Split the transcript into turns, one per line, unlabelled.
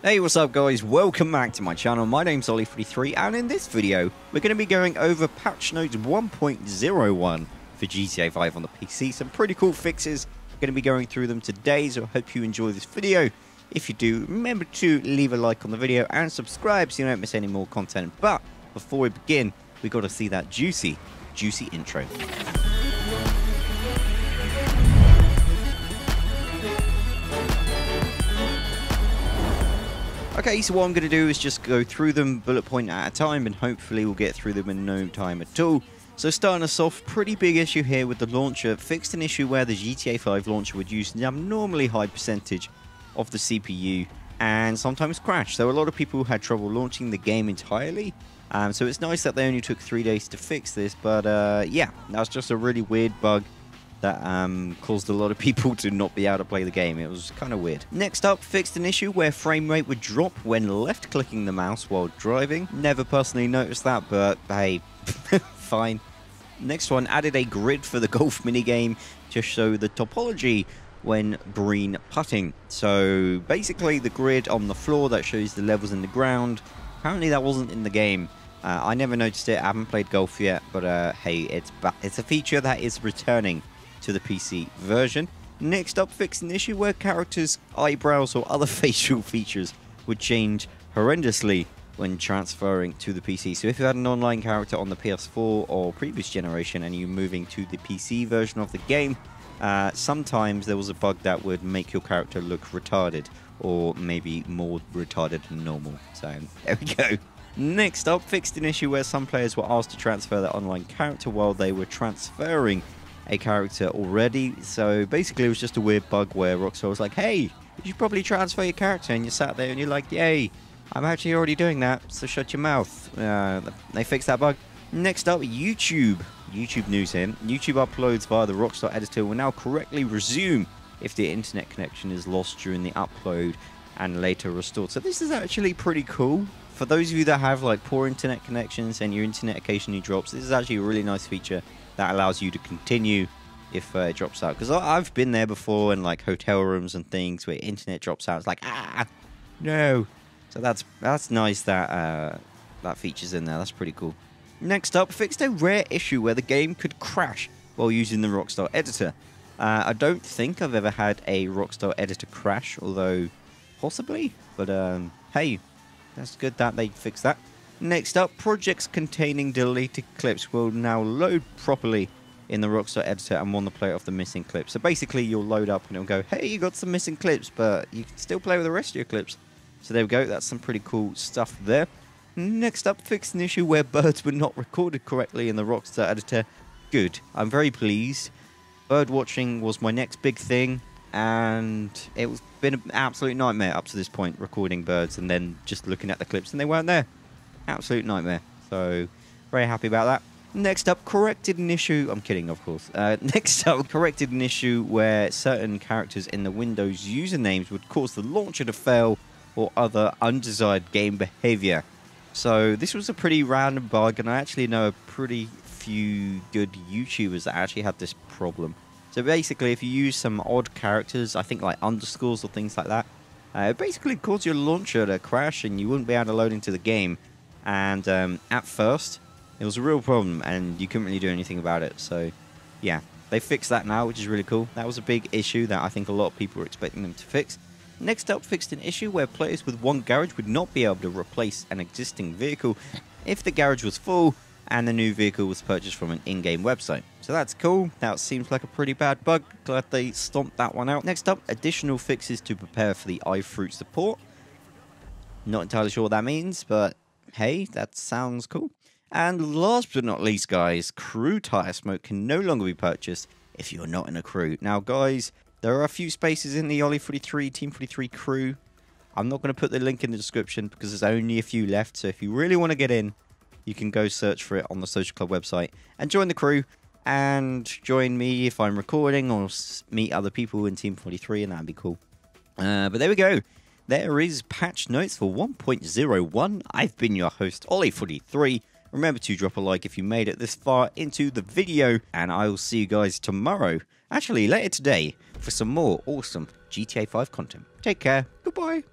Hey, what's up guys? Welcome back to my channel. My name's Ollie43 and in this video we're going to be going over patch notes 1.01 for GTA 5 on the PC. Some pretty cool fixes. We're going to be going through them today, so I hope you enjoy this video. If you do, remember to leave a like on the video and subscribe so you don't miss any more content. But before we begin, we got to see that juicy intro. Okay, so what I'm going to do is just go through them bullet point at a time, and hopefully we'll get through them in no time at all. So starting us off, pretty big issue here with the launcher. Fixed an issue where the GTA 5 launcher would use an abnormally high percentage of the CPU and sometimes crash. So a lot of people had trouble launching the game entirely. So it's nice that they only took 3 days to fix this, but yeah, that's just a really weird bug that caused a lot of people to not be able to play the game. It was kind of weird. Next up, fixed an issue where frame rate would drop when left-clicking the mouse while driving. Never personally noticed that, but hey, fine. Next one, added a grid for the golf minigame to show the topology when green putting. So basically the grid on the floor that shows the levels in the ground, apparently that wasn't in the game. I never noticed it. I haven't played golf yet, but hey, it's a feature that is returning to the PC version. Next up, fixed an issue where characters' eyebrows or other facial features would change horrendously when transferring to the PC. So if you had an online character on the PS4 or previous generation and you're moving to the PC version of the game, sometimes there was a bug that would make your character look retarded, or maybe more retarded than normal. So there we go. Next up, fixed an issue where some players were asked to transfer their online character while they were transferring a character already. So basically it was just a weird bug where Rockstar was like, hey, you should probably transfer your character, and you sat there and you're like, yay, I'm actually already doing that, so shut your mouth. They fixed that bug. Next up, YouTube news here. YouTube uploads via the Rockstar editor will now correctly resume if the internet connection is lost during the upload and later restored. So this is actually pretty cool. For those of you that have like poor internet connections and your internet occasionally drops, this is actually a really nice feature that allows you to continue if it drops out. Because I've been there before in like hotel rooms and things where internet drops out. It's like, no. So that's nice that that feature's in there. That's pretty cool. Next up, fixed a rare issue where the game could crash while using the Rockstar editor. I don't think I've ever had a Rockstar editor crash, although possibly. But hey, that's good that they fixed that. Next up, projects containing deleted clips will now load properly in the Rockstar editor and warn the player of the missing clips. So basically you'll load up and it'll go, hey, you got some missing clips, but you can still play with the rest of your clips. So there we go, that's some pretty cool stuff there. Next up, fixed an issue where birds were not recorded correctly in the Rockstar editor. Good, I'm very pleased. Bird watching was my next big thing, and it's been an absolute nightmare up to this point, recording birds and then just looking at the clips and they weren't there. Absolute nightmare. So very happy about that. Next up, corrected an issue. I'm kidding, of course. Next up, corrected an issue where certain characters in the Windows usernames would cause the launcher to fail or other undesired game behavior. So this was a pretty random bug, and I actually know a pretty few good YouTubers that actually had this problem. So basically, if you use some odd characters, I think like underscores or things like that, it basically caused your launcher to crash and you wouldn't be able to load into the game. And at first, it was a real problem and you couldn't really do anything about it. So yeah, they fixed that now, which is really cool. That was a big issue that I think a lot of people were expecting them to fix. Next up, fixed an issue where players with one garage would not be able to replace an existing vehicle if the garage was full and the new vehicle was purchased from an in-game website. So that's cool. That seems like a pretty bad bug. Glad they stomped that one out. Next up, additional fixes to prepare for the iFruit support. Not entirely sure what that means, but hey, that sounds cool. And last but not least, guys, crew tire smoke can no longer be purchased if you're not in a crew. Now, guys, there are a few spaces in the Ollie43 Team 43 crew. I'm not going to put the link in the description because there's only a few left. So if you really want to get in, you can go search for it on the Social Club website and join the crew and join me if I'm recording or meet other people in Team 43, and that'd be cool. But there we go. There is patch notes for 1.01. I've been your host, Ollie43. Remember to drop a like if you made it this far into the video, and I will see you guys tomorrow, actually later today, for some more awesome GTA 5 content. Take care. Goodbye.